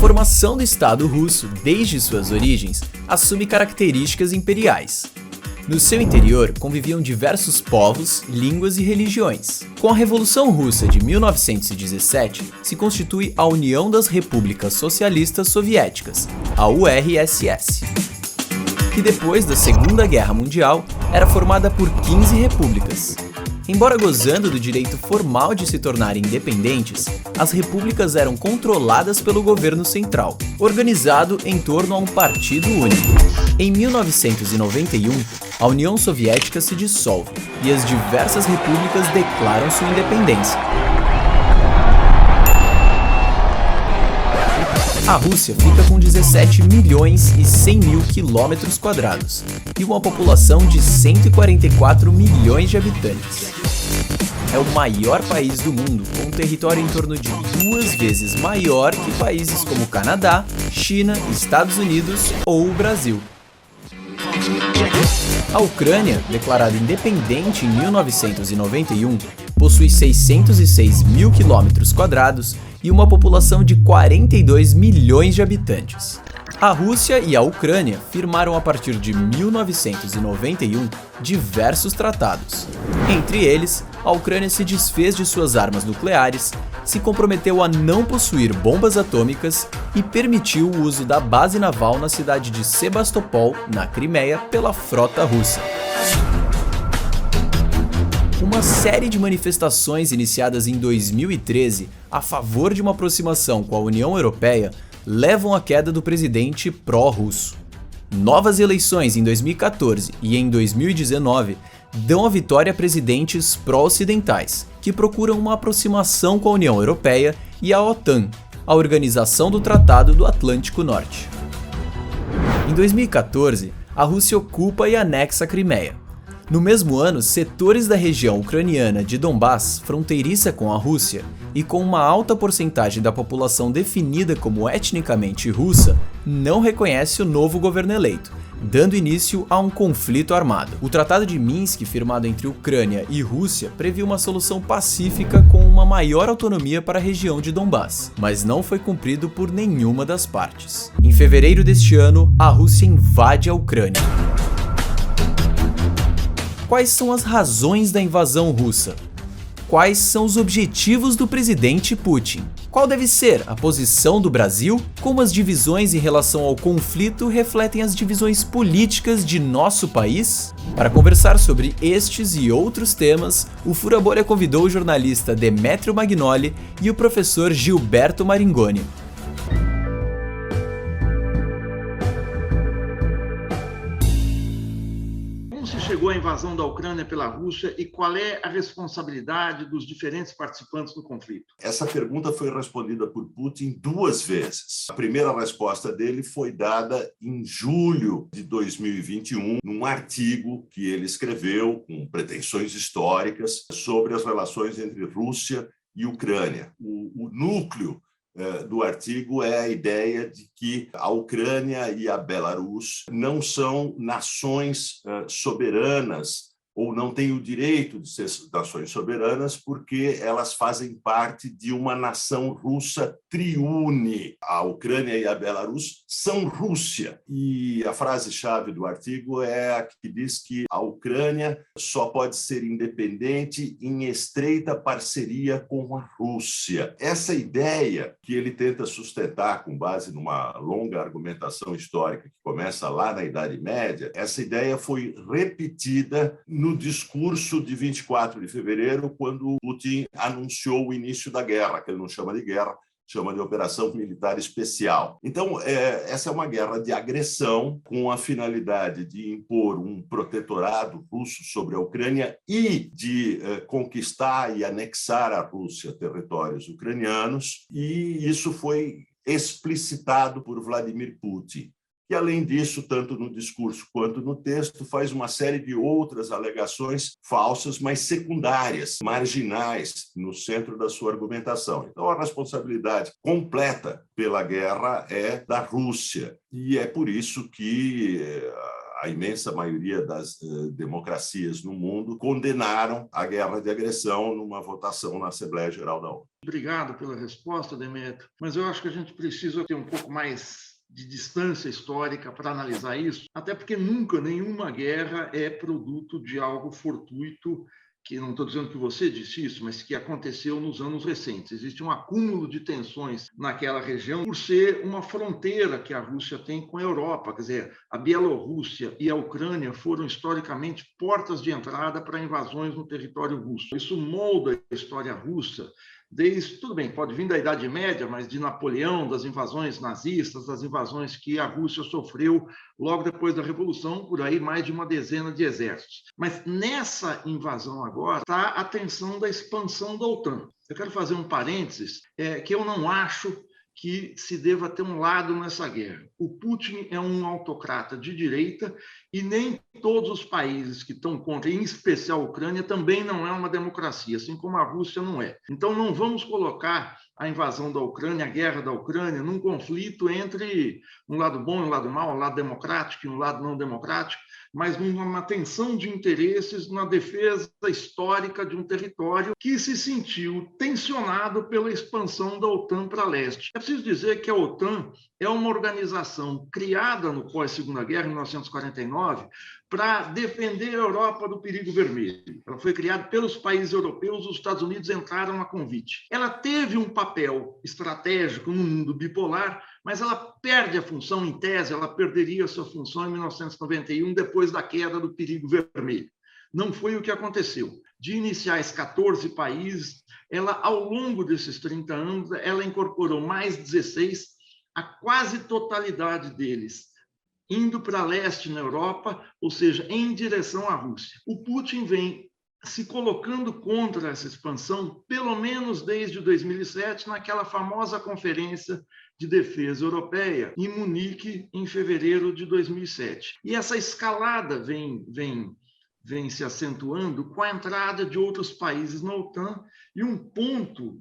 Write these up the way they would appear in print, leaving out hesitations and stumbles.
formação do Estado russo, desde suas origens, assume características imperiais. No seu interior conviviam diversos povos, línguas e religiões. Com a Revolução Russa de 1917, se constitui a União das Repúblicas Socialistas Soviéticas, a URSS, que depois da Segunda Guerra Mundial era formada por 15 repúblicas. Embora gozando do direito formal de se tornarem independentes, as repúblicas eram controladas pelo governo central, organizado em torno a um partido único. Em 1991, a União Soviética se dissolve e as diversas repúblicas declaram sua independência. A Rússia fica com 17 milhões e 100 mil quilômetros quadrados e uma população de 144 milhões de habitantes. É o maior país do mundo, com um território em torno de 2 vezes maior que países como Canadá, China, Estados Unidos ou o Brasil. A Ucrânia, declarada independente em 1991, possui 606 mil quilômetros quadrados e uma população de 42 milhões de habitantes. A Rússia e a Ucrânia firmaram a partir de 1991 diversos tratados. Entre eles, a Ucrânia se desfez de suas armas nucleares, se comprometeu a não possuir bombas atômicas e permitiu o uso da base naval na cidade de Sebastopol, na Crimeia, pela frota russa. Uma série de manifestações iniciadas em 2013 a favor de uma aproximação com a União Europeia levam à queda do presidente pró-russo. Novas eleições em 2014 e em 2019 dão a vitória a presidentes pró-ocidentais, que procuram uma aproximação com a União Europeia e a OTAN, a Organização do Tratado do Atlântico Norte. Em 2014, a Rússia ocupa e anexa a Crimeia. No mesmo ano, setores da região ucraniana de Donbass, fronteiriça com a Rússia, e com uma alta porcentagem da população definida como etnicamente russa, não reconhece o novo governo eleito, dando início a um conflito armado. O Tratado de Minsk, firmado entre Ucrânia e Rússia, previu uma solução pacífica com uma maior autonomia para a região de Donbass, mas não foi cumprido por nenhuma das partes. Em fevereiro deste ano, a Rússia invade a Ucrânia. Quais são as razões da invasão russa? Quais são os objetivos do presidente Putin? Qual deve ser a posição do Brasil? Como as divisões em relação ao conflito refletem as divisões políticas de nosso país? Para conversar sobre estes e outros temas, o Fura Bolha convidou o jornalista Demetrio Magnoli e o professor Gilberto Maringoni. Chegou a invasão da Ucrânia pela Rússia e qual é a responsabilidade dos diferentes participantes do conflito? Essa pergunta foi respondida por Putin 2 vezes. A primeira resposta dele foi dada em julho de 2021, num artigo que ele escreveu com pretensões históricas sobre as relações entre Rússia e Ucrânia. O núcleo do artigo é a ideia de que a Ucrânia e a Belarus não são nações soberanas ou não têm o direito de ser nações soberanas porque elas fazem parte de uma nação russa triune. A Ucrânia e a Belarus são Rússia. E a frase-chave do artigo é a que diz que a Ucrânia só pode ser independente em estreita parceria com a Rússia. Essa ideia que ele tenta sustentar com base numa longa argumentação histórica que começa lá na Idade Média, essa ideia foi repetida no discurso de 24 de fevereiro, quando Putin anunciou o início da guerra, que ele não chama de guerra, chama de Operação Militar Especial. Então, essa é uma guerra de agressão com a finalidade de impor um protetorado russo sobre a Ucrânia e de conquistar e anexar à Rússia territórios ucranianos, e isso foi explicitado por Vladimir Putin. E, além disso, tanto no discurso quanto no texto, faz uma série de outras alegações falsas, mas secundárias, marginais, no centro da sua argumentação. Então, a responsabilidade completa pela guerra é da Rússia. E é por isso que a imensa maioria das democracias no mundo condenaram a guerra de agressão numa votação na Assembleia Geral da ONU. Obrigado pela resposta, Demetrio, mas eu acho que a gente precisa ter um pouco mais de distância histórica para analisar isso, até porque nunca nenhuma guerra é produto de algo fortuito, que não estou dizendo que você disse isso, mas que aconteceu nos anos recentes. Existe um acúmulo de tensões naquela região por ser uma fronteira que a Rússia tem com a Europa. Quer dizer, a Bielorrússia e a Ucrânia foram historicamente portas de entrada para invasões no território russo. Isso molda a história russa desde, tudo bem, pode vir da Idade Média, mas de Napoleão, das invasões nazistas, das invasões que a Rússia sofreu logo depois da Revolução, por aí mais de uma dezena de exércitos. Mas nessa invasão agora está a tensão da expansão da OTAN. Eu quero fazer um parênteses, que eu não acho que se deva ter um lado nessa guerra. O Putin é um autocrata de direita e nem todos os países que estão contra, em especial a Ucrânia, também não é uma democracia, assim como a Rússia não é. Então não vamos colocar a invasão da Ucrânia, a guerra da Ucrânia, num conflito entre um lado bom e um lado mau, um lado democrático e um lado não democrático, mas numa tensão de interesses na defesa histórica de um território que se sentiu tensionado pela expansão da OTAN para leste. É preciso dizer que a OTAN é uma organização criada no pós-Segunda Guerra, em 1949, para defender a Europa do perigo vermelho. Ela foi criada pelos países europeus, os Estados Unidos entraram a convite. Ela teve um papel estratégico no mundo bipolar, mas ela perde a função, em tese, ela perderia a sua função em 1991, depois da queda do perigo vermelho. Não foi o que aconteceu. De iniciais 14 países, ela, ao longo desses 30 anos, ela incorporou mais 16, a quase totalidade deles indo para leste na Europa, ou seja, em direção à Rússia. O Putin vem se colocando contra essa expansão, pelo menos desde 2007, naquela famosa Conferência de Defesa Europeia, em Munique, em fevereiro de 2007. E essa escalada vem se acentuando com a entrada de outros países na OTAN, e um ponto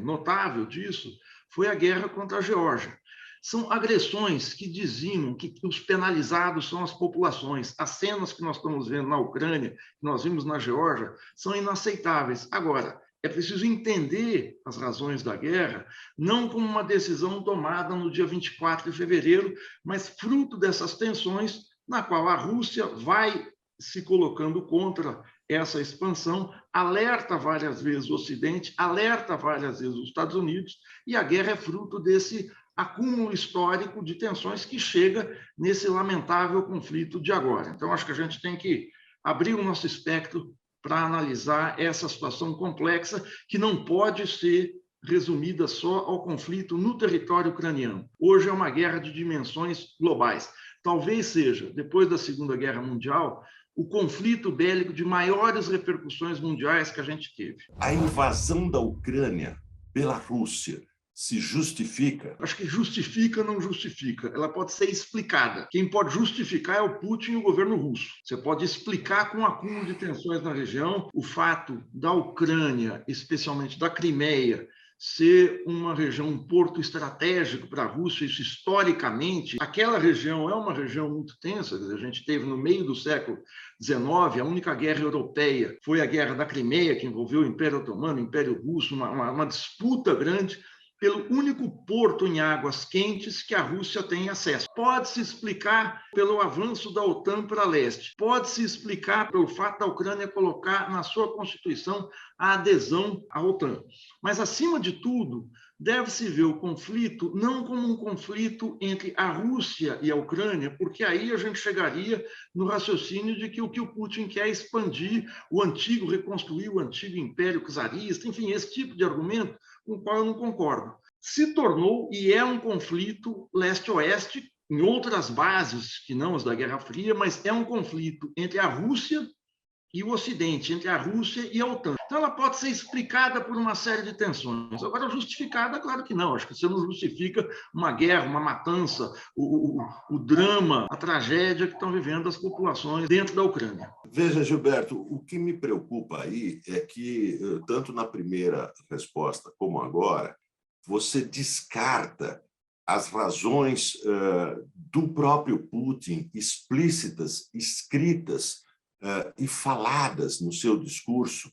notável disso foi a guerra contra a Geórgia. São agressões que dizimam que os penalizados são as populações. As cenas que nós estamos vendo na Ucrânia, que nós vimos na Geórgia, são inaceitáveis. Agora, é preciso entender as razões da guerra, não como uma decisão tomada no dia 24 de fevereiro, mas fruto dessas tensões, na qual a Rússia vai se colocando contra essa expansão, alerta várias vezes o Ocidente, alerta várias vezes os Estados Unidos, e a guerra é fruto desse acúmulo histórico de tensões que chega nesse lamentável conflito de agora. Então, acho que a gente tem que abrir o nosso espectro para analisar essa situação complexa, que não pode ser resumida só ao conflito no território ucraniano. Hoje é uma guerra de dimensões globais. Talvez seja, depois da Segunda Guerra Mundial, o conflito bélico de maiores repercussões mundiais que a gente teve. A invasão da Ucrânia pela Rússia se justifica? Acho que justifica, não justifica. Ela pode ser explicada. Quem pode justificar é o Putin e o governo russo. Você pode explicar com o acúmulo de tensões na região o fato da Ucrânia, especialmente da Crimeia, ser uma região, um porto estratégico para a Rússia. Isso historicamente, aquela região é uma região muito tensa. A gente teve no meio do século XIX, a única guerra europeia foi a Guerra da Crimeia, que envolveu o Império Otomano, o Império Russo, uma disputa grande pelo único porto em águas quentes que a Rússia tem acesso. Pode-se explicar pelo avanço da OTAN para leste. Pode-se explicar pelo fato da Ucrânia colocar na sua Constituição a adesão à OTAN. Mas, acima de tudo, deve-se ver o conflito não como um conflito entre a Rússia e a Ucrânia, porque aí a gente chegaria no raciocínio de que o Putin quer é expandir reconstruir o antigo Império Czarista, enfim, esse tipo de argumento com o qual eu não concordo. Se tornou e é um conflito leste-oeste, em outras bases que não as da Guerra Fria, mas é um conflito entre a Rússia e o Ocidente, entre a Rússia e a OTAN. Então, ela pode ser explicada por uma série de tensões. Agora, justificada, claro que não. Acho que você não justifica uma guerra, uma matança, o drama, a tragédia que estão vivendo as populações dentro da Ucrânia. Veja, Gilberto, o que me preocupa aí é que, tanto na primeira resposta como agora, você descarta as razões do próprio Putin, explícitas, escritas e faladas no seu discurso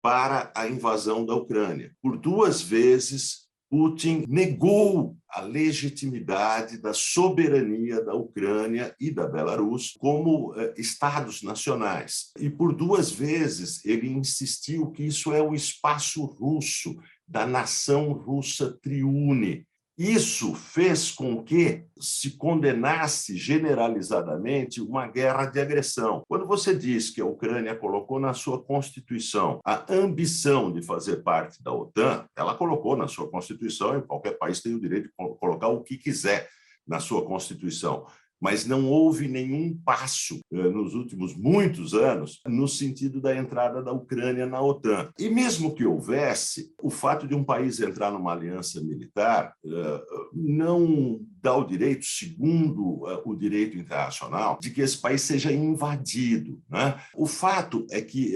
para a invasão da Ucrânia. Por 2 vezes, Putin negou a legitimidade da soberania da Ucrânia e da Belarus como estados nacionais. E por 2 vezes ele insistiu que isso é o espaço russo, da nação russa triune. Isso fez com que se condenasse generalizadamente uma guerra de agressão. Quando você diz que a Ucrânia colocou na sua Constituição a ambição de fazer parte da OTAN, ela colocou na sua Constituição, e qualquer país tem o direito de colocar o que quiser na sua Constituição. Mas não houve nenhum passo nos últimos muitos anos no sentido da entrada da Ucrânia na OTAN. E mesmo que houvesse, o fato de um país entrar numa aliança militar não dá o direito, segundo o direito internacional, de que esse país seja invadido, né? O fato é que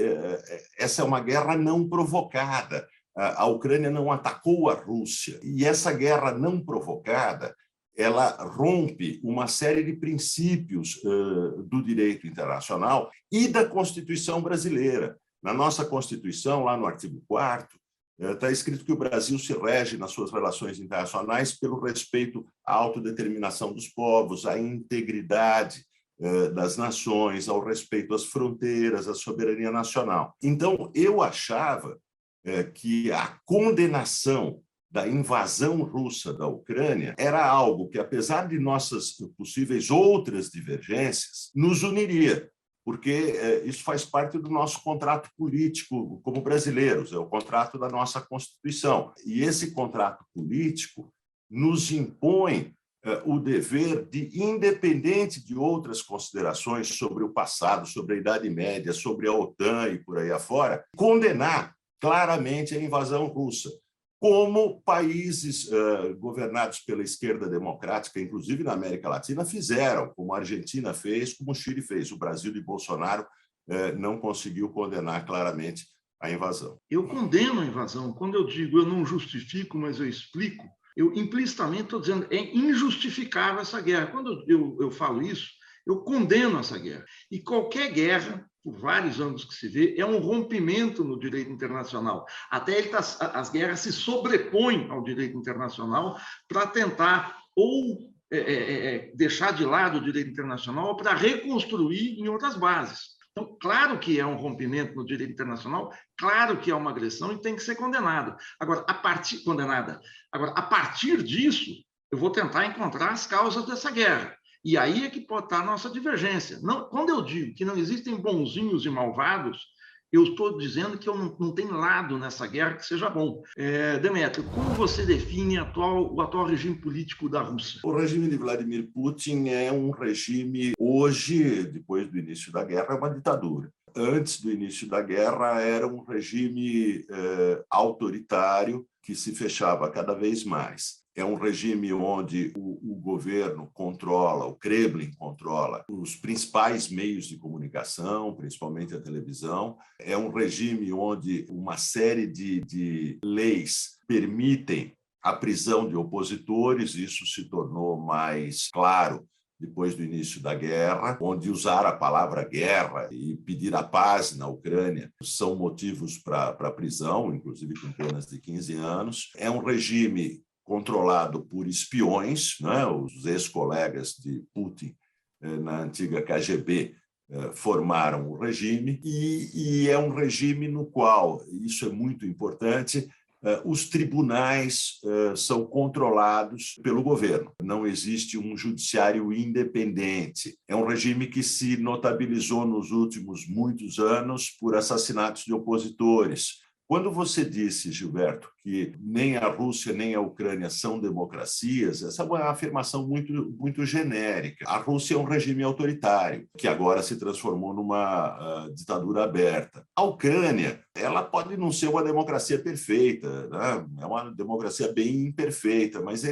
essa é uma guerra não provocada. A Ucrânia não atacou a Rússia. E essa guerra não provocada ela rompe uma série de princípios do direito internacional e da Constituição brasileira. Na nossa Constituição, lá no artigo 4º, está escrito que o Brasil se rege nas suas relações internacionais pelo respeito à autodeterminação dos povos, à integridade das nações, ao respeito às fronteiras, à soberania nacional. Então, eu achava que a condenação da invasão russa da Ucrânia era algo que, apesar de nossas possíveis outras divergências, nos uniria, porque isso faz parte do nosso contrato político como brasileiros, é o contrato da nossa Constituição. E esse contrato político nos impõe o dever de, independente de outras considerações sobre o passado, sobre a Idade Média, sobre a OTAN e por aí afora, condenar claramente a invasão russa, como países governados pela esquerda democrática, inclusive na América Latina, fizeram, como a Argentina fez, como o Chile fez. O Brasil de Bolsonaro não conseguiu condenar claramente a invasão. Eu condeno a invasão. Quando eu digo eu não justifico, mas eu explico, eu implicitamente estou dizendo é injustificável essa guerra. Quando eu falo isso, eu condeno essa guerra. E qualquer guerra, por vários ângulos que se vê, é um rompimento no direito internacional. Até as guerras se sobrepõem ao direito internacional para tentar ou deixar de lado o direito internacional ou para reconstruir em outras bases. Então, claro que é um rompimento no direito internacional, claro que é uma agressão e tem que ser condenada. Agora, a partir disso, eu vou tentar encontrar as causas dessa guerra. E aí é que pode estar a nossa divergência. Não, quando eu digo que não existem bonzinhos e malvados, eu estou dizendo que eu não tenho lado nessa guerra que seja bom. Demetrio, como você define o atual regime político da Rússia? O regime de Vladimir Putin é um regime, hoje, depois do início da guerra, é uma ditadura. Antes do início da guerra, era um regime autoritário que se fechava cada vez mais. É um regime onde o governo controla, o Kremlin controla os principais meios de comunicação, principalmente a televisão. É um regime onde uma série de leis permitem a prisão de opositores. Isso se tornou mais claro depois do início da guerra, onde usar a palavra guerra e pedir a paz na Ucrânia são motivos para a prisão, inclusive com penas de 15 anos. É um regime controlado por espiões, né? Os ex-colegas de Putin na antiga KGB formaram o regime, e é um regime no qual, isso é muito importante, os tribunais são controlados pelo governo. Não existe um judiciário independente. É um regime que se notabilizou nos últimos muitos anos por assassinatos de opositores. Quando você disse, Gilberto, que nem a Rússia nem a Ucrânia são democracias, essa é uma afirmação muito genérica. A Rússia é um regime autoritário, que agora se transformou numa ditadura aberta. A Ucrânia, ela pode não ser uma democracia perfeita, né? É uma democracia bem imperfeita, mas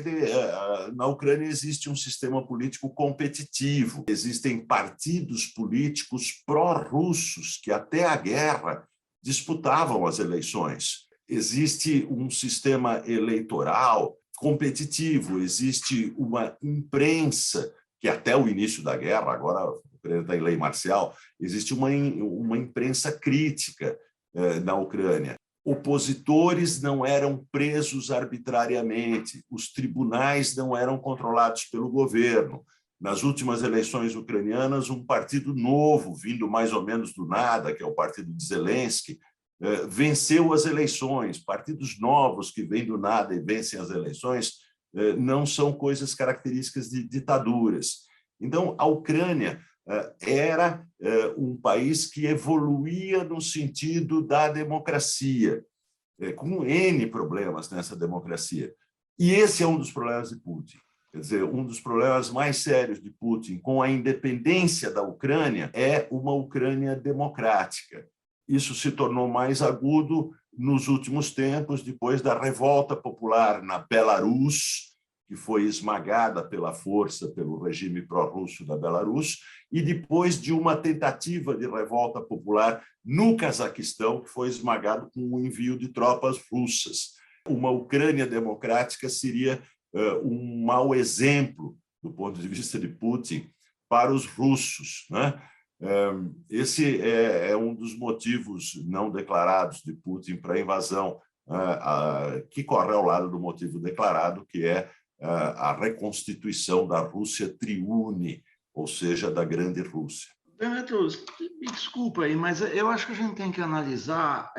na Ucrânia existe um sistema político competitivo. Existem partidos políticos pró-russos que até a guerra disputavam as eleições. Existe um sistema eleitoral competitivo, existe uma imprensa que até o início da guerra, agora a Ucrânia está em lei marcial, existe uma imprensa crítica na Ucrânia. Opositores não eram presos arbitrariamente, os tribunais não eram controlados pelo governo. Nas últimas eleições ucranianas, um partido novo, vindo mais ou menos do nada, que é o partido de Zelensky, venceu as eleições. Partidos novos que vêm do nada e vencem as eleições não são coisas características de ditaduras. Então, a Ucrânia era um país que evoluía no sentido da democracia, com N problemas nessa democracia. E esse é um dos problemas de Putin. Quer dizer, um dos problemas mais sérios de Putin com a independência da Ucrânia é uma Ucrânia democrática. Isso se tornou mais agudo nos últimos tempos, depois da revolta popular na Belarus, que foi esmagada pela força, pelo regime pró-russo da Belarus, e depois de uma tentativa de revolta popular no Cazaquistão, que foi esmagado com o envio de tropas russas. Uma Ucrânia democrática seria um mau exemplo, do ponto de vista de Putin, para os russos, né? Esse é um dos motivos não declarados de Putin para a invasão, que corre ao lado do motivo declarado, que é a reconstituição da Rússia triune, ou seja, da Grande Rússia. Demetrios, me desculpa aí, mas eu acho que a gente tem que analisar,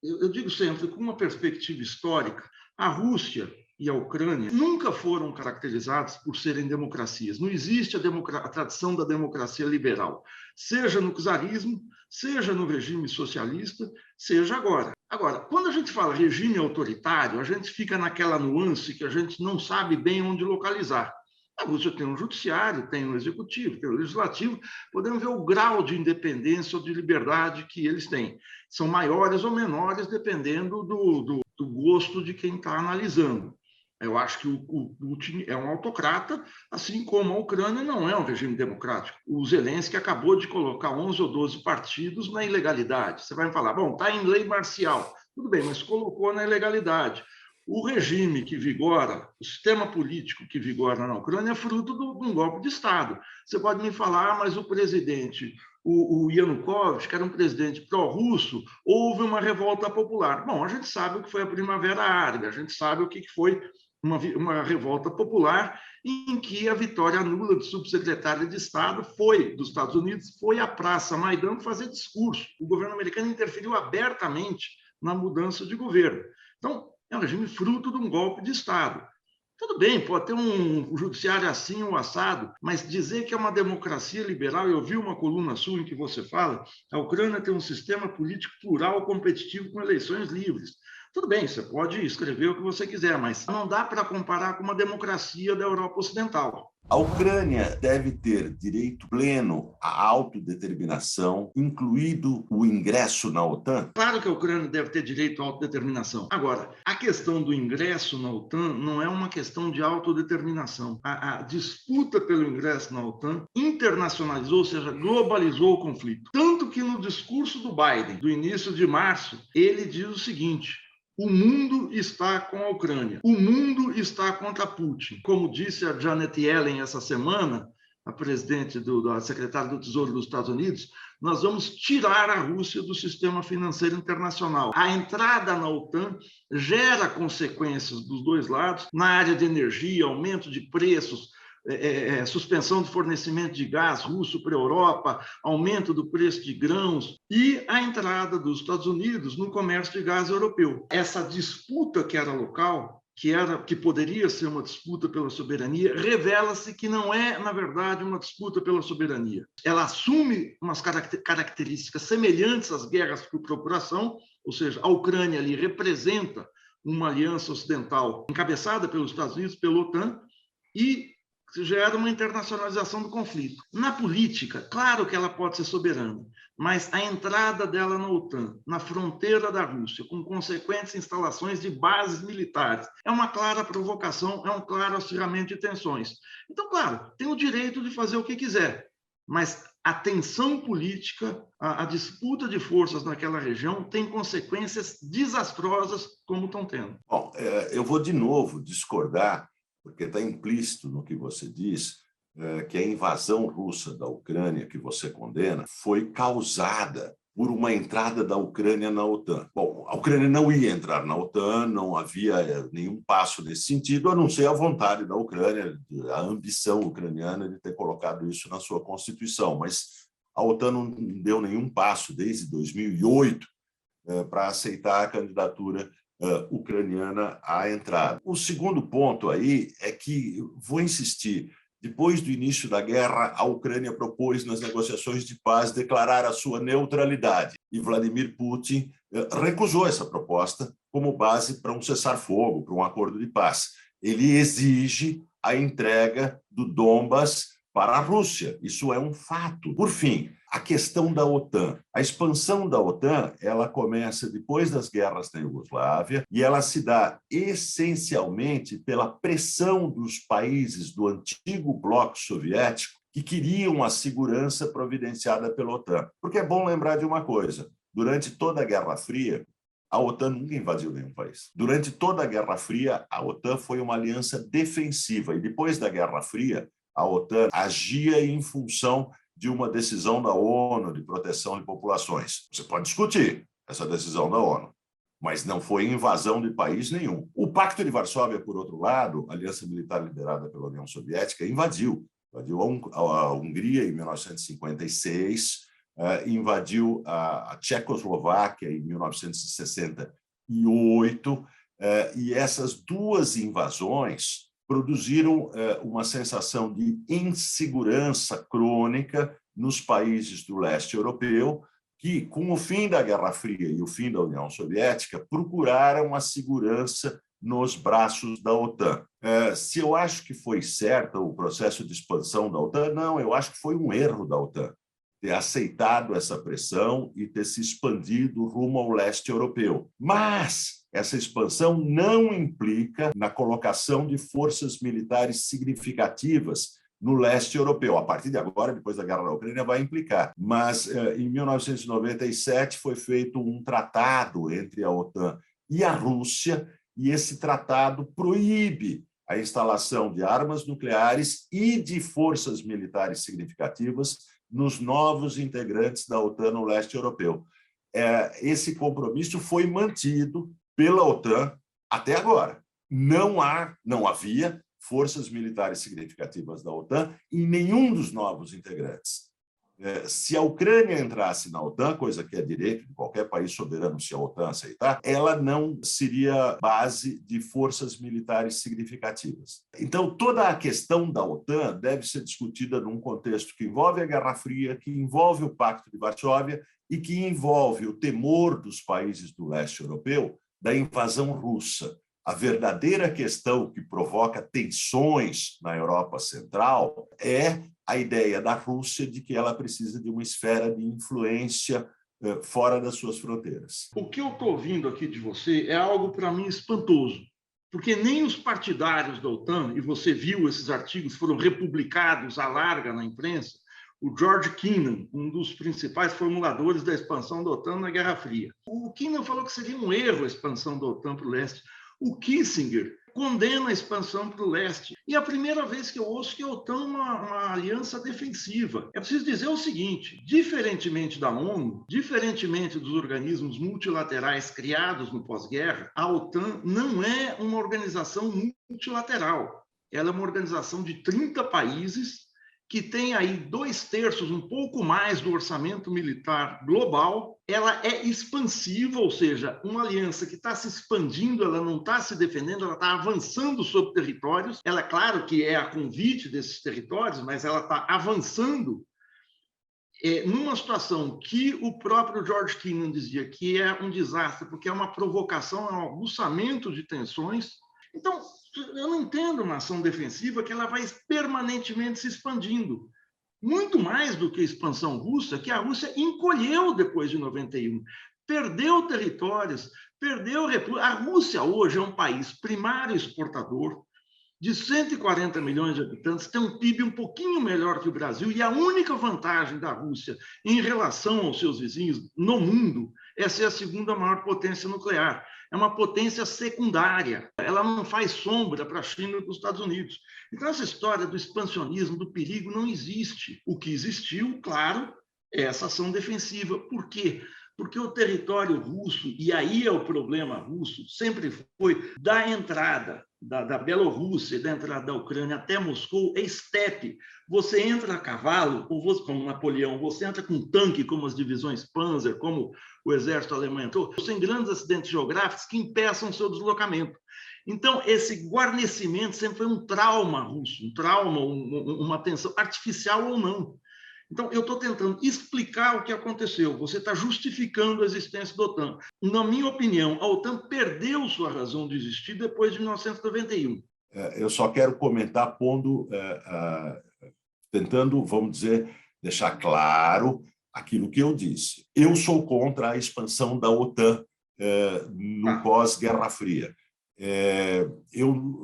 eu digo sempre, com uma perspectiva histórica, a Rússia e a Ucrânia nunca foram caracterizados por serem democracias. Não existe a tradição da democracia liberal, seja no czarismo, seja no regime socialista, seja agora. Agora, quando a gente fala regime autoritário, a gente fica naquela nuance que a gente não sabe bem onde localizar. A Rússia tem um judiciário, tem um executivo, tem um legislativo, podemos ver o grau de independência ou de liberdade que eles têm. São maiores ou menores, dependendo do gosto de quem está analisando. Eu acho que o Putin é um autocrata, assim como a Ucrânia não é um regime democrático. O Zelensky acabou de colocar 11 ou 12 partidos na ilegalidade. Você vai me falar, bom, está em lei marcial. Tudo bem, mas colocou na ilegalidade. O regime que vigora, o sistema político que vigora na Ucrânia é fruto de um golpe de Estado. Você pode me falar, mas o presidente, o Yanukovych, que era um presidente pró-russo, houve uma revolta popular. Bom, a gente sabe o que foi a Primavera Árabe, a gente sabe o que foi uma revolta popular em que a vitória nula do subsecretário de Estado dos Estados Unidos, foi à Praça Maidan fazer discurso. O governo americano interferiu abertamente na mudança de governo. Então, é um regime fruto de um golpe de Estado. Tudo bem, pode ter um judiciário assim ou assado, mas dizer que é uma democracia liberal, eu vi uma coluna sua em que você fala, a Ucrânia tem um sistema político plural competitivo com eleições livres. Tudo bem, você pode escrever o que você quiser, mas não dá para comparar com uma democracia da Europa Ocidental. A Ucrânia deve ter direito pleno à autodeterminação, incluído o ingresso na OTAN? Claro que a Ucrânia deve ter direito à autodeterminação. Agora, a questão do ingresso na OTAN não é uma questão de autodeterminação. A disputa pelo ingresso na OTAN internacionalizou, ou seja, globalizou o conflito. Tanto que no discurso do Biden, do início de março, ele diz o seguinte: o mundo está com a Ucrânia. O mundo está contra Putin. Como disse a Janet Yellen essa semana, a presidente da secretária do Tesouro dos Estados Unidos, nós vamos tirar a Rússia do sistema financeiro internacional. A entrada na OTAN gera consequências dos dois lados, na área de energia, aumento de preços, suspensão do fornecimento de gás russo para a Europa, aumento do preço de grãos e a entrada dos Estados Unidos no comércio de gás europeu. Essa disputa que era local, que poderia ser uma disputa pela soberania, revela-se que não é, na verdade, uma disputa pela soberania. Ela assume umas características semelhantes às guerras por procuração, ou seja, a Ucrânia ali representa uma aliança ocidental encabeçada pelos Estados Unidos, pela OTAN, e gera uma internacionalização do conflito. Na política, claro que ela pode ser soberana, mas a entrada dela na OTAN, na fronteira da Rússia, com consequentes instalações de bases militares, é uma clara provocação, é um claro acirramento de tensões. Então, claro, tem o direito de fazer o que quiser, mas a tensão política, a disputa de forças naquela região tem consequências desastrosas como estão tendo. Bom, eu vou de novo discordar, porque está implícito no que você diz, que a invasão russa da Ucrânia, que você condena, foi causada por uma entrada da Ucrânia na OTAN. Bom, a Ucrânia não ia entrar na OTAN, não havia nenhum passo nesse sentido, a não ser a vontade da Ucrânia, a ambição ucraniana de ter colocado isso na sua Constituição. Mas a OTAN não deu nenhum passo desde 2008 para aceitar a candidatura ucraniana à entrada. O segundo ponto aí é que, vou insistir, depois do início da guerra, a Ucrânia propôs nas negociações de paz declarar a sua neutralidade e Vladimir Putin recusou essa proposta como base para um cessar-fogo, para um acordo de paz. Ele exige a entrega do Donbas para a Rússia. Isso é um fato. Por fim, a questão da OTAN. A expansão da OTAN, ela começa depois das guerras na Iugoslávia e ela se dá essencialmente pela pressão dos países do antigo bloco soviético que queriam a segurança providenciada pela OTAN. Porque é bom lembrar de uma coisa, durante toda a Guerra Fria, a OTAN nunca invadiu nenhum país. Durante toda a Guerra Fria, a OTAN foi uma aliança defensiva e depois da Guerra Fria, a OTAN agia em função de uma decisão da ONU de proteção de populações. Você pode discutir essa decisão da ONU, mas não foi invasão de país nenhum. O Pacto de Varsóvia, por outro lado, a aliança militar liderada pela União Soviética, invadiu a Hungria em 1956, invadiu a Tchecoslováquia em 1968, e essas duas invasões produziram uma sensação de insegurança crônica nos países do leste europeu, que, com o fim da Guerra Fria e o fim da União Soviética, procuraram a segurança nos braços da OTAN. Se eu acho que foi certo o processo de expansão da OTAN, não, eu acho que foi um erro da OTAN ter aceitado essa pressão e ter se expandido rumo ao leste europeu. Mas essa expansão não implica na colocação de forças militares significativas no leste europeu. A partir de agora, depois da guerra da Ucrânia, vai implicar. Mas, em 1997, foi feito um tratado entre a OTAN e a Rússia, e esse tratado proíbe a instalação de armas nucleares e de forças militares significativas nos novos integrantes da OTAN no leste europeu. Esse compromisso foi mantido pela OTAN até agora. Não havia forças militares significativas da OTAN em nenhum dos novos integrantes. Se a Ucrânia entrasse na OTAN, coisa que é direito de qualquer país soberano se a OTAN aceitar, ela não seria base de forças militares significativas. Então, toda a questão da OTAN deve ser discutida num contexto que envolve a Guerra Fria, que envolve o Pacto de Varsóvia e que envolve o temor dos países do leste europeu da invasão russa. A verdadeira questão que provoca tensões na Europa Central é a ideia da Rússia de que ela precisa de uma esfera de influência fora das suas fronteiras. O que eu estou ouvindo aqui de você é algo, para mim, espantoso, porque nem os partidários da OTAN, e você viu esses artigos, foram republicados à larga na imprensa, o George Kennan, um dos principais formuladores da expansão da OTAN na Guerra Fria. O Kennan falou que seria um erro a expansão da OTAN para o leste. O Kissinger condena a expansão para o leste. E é a primeira vez que eu ouço que a OTAN é uma aliança defensiva. É preciso dizer o seguinte, diferentemente da ONU, diferentemente dos organismos multilaterais criados no pós-guerra, a OTAN não é uma organização multilateral. Ela é uma organização de 30 países que tem aí 2/3, um pouco mais do orçamento militar global. Ela é expansiva, ou seja, uma aliança que está se expandindo, ela não está se defendendo, ela está avançando sobre territórios. Ela, claro que é a convite desses territórios, mas ela está avançando numa situação que o próprio George Kennan dizia que é um desastre, porque é uma provocação, é um aguçamento de tensões. Então, eu não entendo uma ação defensiva que ela vai permanentemente se expandindo. Muito mais do que a expansão russa, que a Rússia encolheu depois de 91. Perdeu territórios, perdeu... A Rússia hoje é um país primário exportador, de 140 milhões de habitantes, tem um PIB um pouquinho melhor que o Brasil, e a única vantagem da Rússia em relação aos seus vizinhos no mundo é ser a segunda maior potência nuclear. É uma potência secundária, ela não faz sombra para a China e para os Estados Unidos. Então, essa história do expansionismo, do perigo, não existe. O que existiu, claro, é essa ação defensiva. Por quê? Porque o território russo, e aí é o problema russo, sempre foi da entrada da Bielorrússia e da entrada da Ucrânia até Moscou, é estepe. Você entra a cavalo, ou você, como Napoleão, você entra com tanque, como as divisões Panzer, como o exército alemão entrou, sem grandes acidentes geográficos que impeçam o seu deslocamento. Então, esse guarnecimento sempre foi um trauma russo, um trauma, uma tensão artificial ou não. Então, eu estou tentando explicar o que aconteceu. Você está justificando a existência da OTAN. Na minha opinião, a OTAN perdeu sua razão de existir depois de 1991. Eu só quero comentar tentando, vamos dizer, deixar claro aquilo que eu disse. Eu sou contra a expansão da OTAN no pós-Guerra Fria. Eu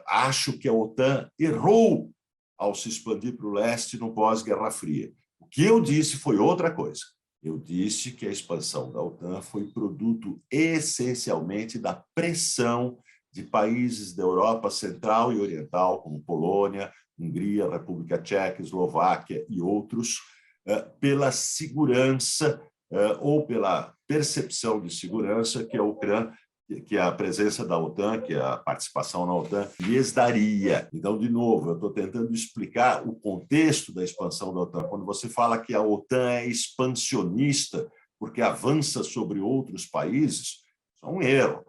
acho que a OTAN errou ao se expandir para o leste no pós-Guerra Fria. O que eu disse foi outra coisa. Eu disse que a expansão da OTAN foi produto essencialmente da pressão de países da Europa Central e Oriental, como Polônia, Hungria, República Tcheca, Eslováquia e outros, pela segurança ou pela percepção de segurança que a Ucrânia, que a presença da OTAN, que a participação na OTAN lhes daria. Então, de novo, eu estou tentando explicar o contexto da expansão da OTAN. Quando você fala que a OTAN é expansionista porque avança sobre outros países, isso é um erro.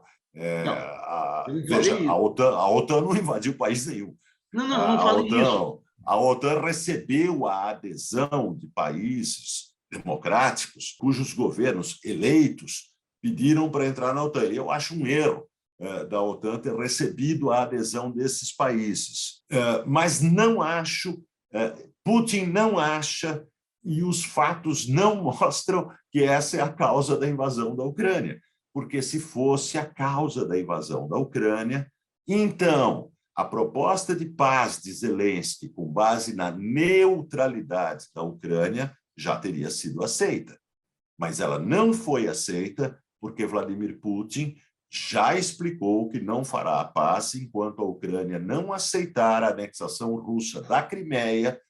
Veja, a OTAN não invadiu país nenhum. Não falei isso. A OTAN recebeu a adesão de países democráticos cujos governos eleitos pediram para entrar na OTAN. Eu acho um erro da OTAN ter recebido a adesão desses países. Mas não acho, Putin não acha, e os fatos não mostram que essa é a causa da invasão da Ucrânia. Porque se fosse a causa da invasão da Ucrânia, então a proposta de paz de Zelensky, com base na neutralidade da Ucrânia, já teria sido aceita. Mas ela não foi aceita porque Vladimir Putin já explicou que não fará a paz enquanto a Ucrânia não aceitar a anexação russa da Crimeia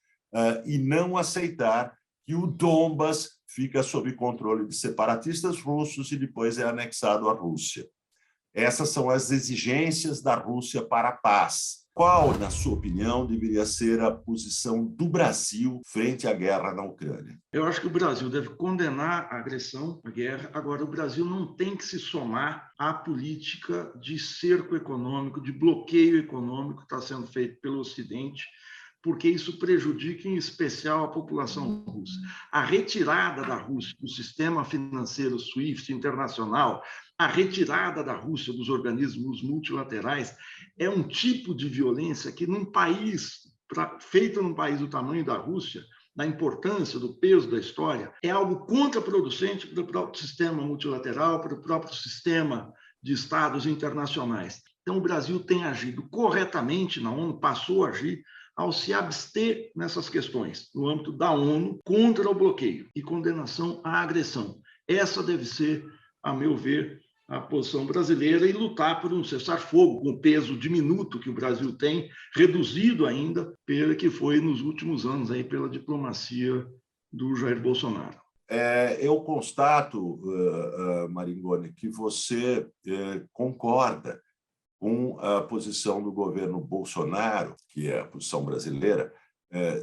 e não aceitar que o Donbas fica sob controle de separatistas russos e depois é anexado à Rússia. Essas são as exigências da Rússia para a paz. Qual, na sua opinião, deveria ser a posição do Brasil frente à guerra na Ucrânia? Eu acho que o Brasil deve condenar a agressão, a guerra. Agora, o Brasil não tem que se somar à política de cerco econômico, de bloqueio econômico que está sendo feito pelo Ocidente, porque isso prejudica, em especial, a população russa. A retirada da Rússia do sistema financeiro SWIFT internacional, a retirada da Rússia dos organismos multilaterais, é um tipo de violência que, num país, feito num país do tamanho da Rússia, da importância, do peso da história, é algo contraproducente para o próprio sistema multilateral, para o próprio sistema de estados internacionais. Então, o Brasil tem agido corretamente na ONU, passou a agir, ao se abster nessas questões, no âmbito da ONU, contra o bloqueio e condenação à agressão. Essa deve ser, a meu ver, a posição brasileira, e lutar por um cessar-fogo com o peso diminuto que o Brasil tem, reduzido ainda pelo que foi nos últimos anos aí pela diplomacia do Jair Bolsonaro. Eu constato, Maringoni, que você concorda com a posição do governo Bolsonaro, que é a posição brasileira,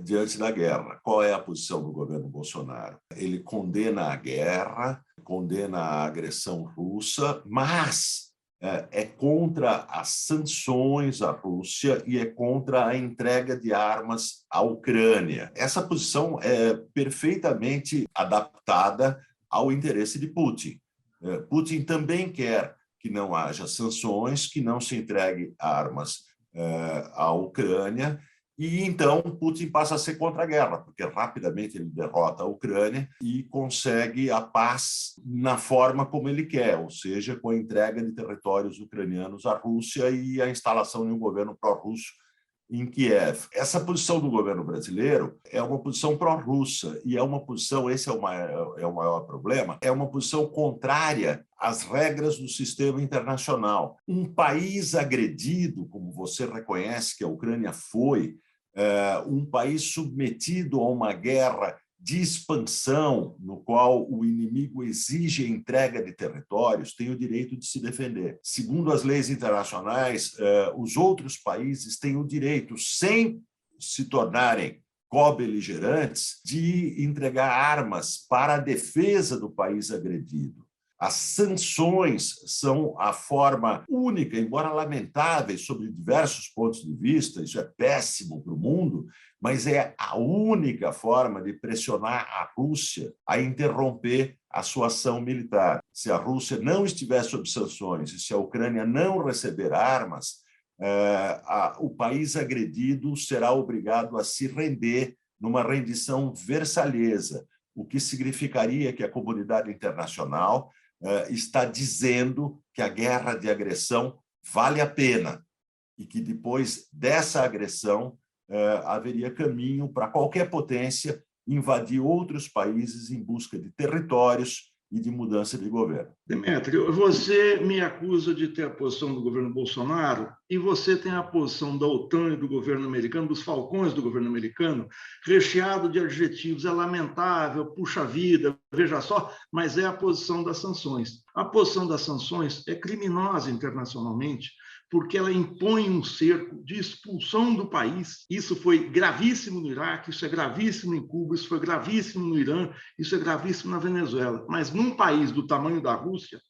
diante da guerra. Qual é a posição do governo Bolsonaro? Ele condena a guerra, condena a agressão russa, mas é contra as sanções à Rússia e é contra a entrega de armas à Ucrânia. Essa posição é perfeitamente adaptada ao interesse de Putin. Putin também quer que não haja sanções, que não se entregue armas à Ucrânia, E então Putin passa a ser contra a guerra, porque rapidamente ele derrota a Ucrânia e consegue a paz na forma como ele quer, ou seja, com a entrega de territórios ucranianos à Rússia e a instalação de um governo pró-russo em Kiev. Essa posição do governo brasileiro é uma posição pró-russa e é uma posição, esse é o maior problema, é uma posição contrária às regras do sistema internacional. Um país agredido, como você reconhece que a Ucrânia foi, um país submetido a uma guerra de expansão, no qual o inimigo exige a entrega de territórios, tem o direito de se defender. Segundo as leis internacionais, os outros países têm o direito, sem se tornarem co-beligerantes, de entregar armas para a defesa do país agredido. As sanções são a forma única, embora lamentáveis sob diversos pontos de vista, isso é péssimo para o mundo, mas é a única forma de pressionar a Rússia a interromper a sua ação militar. Se a Rússia não estiver sob sanções e se a Ucrânia não receber armas, o país agredido será obrigado a se render numa rendição versalhesa, o que significaria que a comunidade internacional está dizendo que a guerra de agressão vale a pena e que depois dessa agressão haveria caminho para qualquer potência invadir outros países em busca de territórios e de mudança de governo. Demétrio, você me acusa de ter a posição do governo Bolsonaro e você tem a posição da OTAN e do governo americano, dos falcões do governo americano, recheado de adjetivos, é lamentável, puxa vida, veja só, mas é a posição das sanções. A posição das sanções é criminosa internacionalmente, porque ela impõe um cerco de expulsão do país. Isso foi gravíssimo no Iraque, isso é gravíssimo em Cuba, isso foi gravíssimo no Irã, isso é gravíssimo na Venezuela. Mas num país do tamanho da Rússia,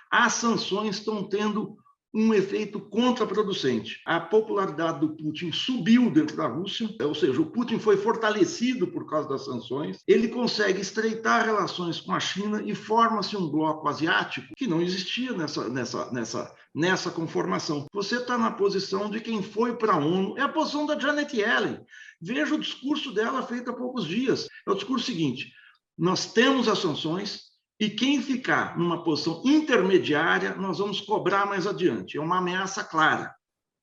as sanções estão tendo um efeito contraproducente. A popularidade do Putin subiu dentro da Rússia, ou seja, o Putin foi fortalecido por causa das sanções, ele consegue estreitar relações com a China e forma-se um bloco asiático que não existia nessa conformação. Você está na posição de quem foi para a ONU, é a posição da Janet Yellen. Veja o discurso dela feito há poucos dias. É o discurso seguinte: nós temos as sanções, e quem ficar numa posição intermediária, nós vamos cobrar mais adiante. É uma ameaça clara.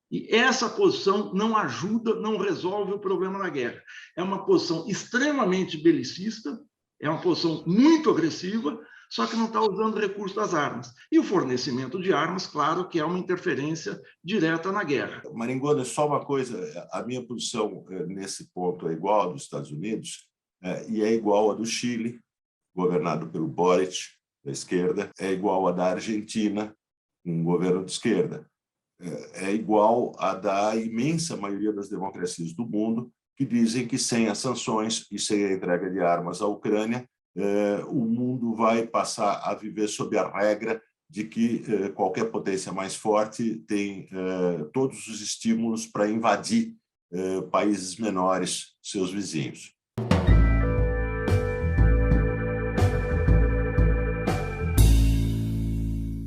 E essa posição não ajuda, não resolve o problema da guerra. É uma posição extremamente belicista, é uma posição muito agressiva, só que não está usando o recurso das armas. E o fornecimento de armas, claro, que é uma interferência direta na guerra. Maringoni, só uma coisa, a minha posição nesse ponto é igual à dos Estados Unidos e é igual à do Chile, governado pelo Boric, da esquerda, é igual à da Argentina, um governo de esquerda. É igual à da imensa maioria das democracias do mundo, que dizem que sem as sanções e sem a entrega de armas à Ucrânia, o mundo vai passar a viver sob a regra de que qualquer potência mais forte tem todos os estímulos para invadir países menores, seus vizinhos.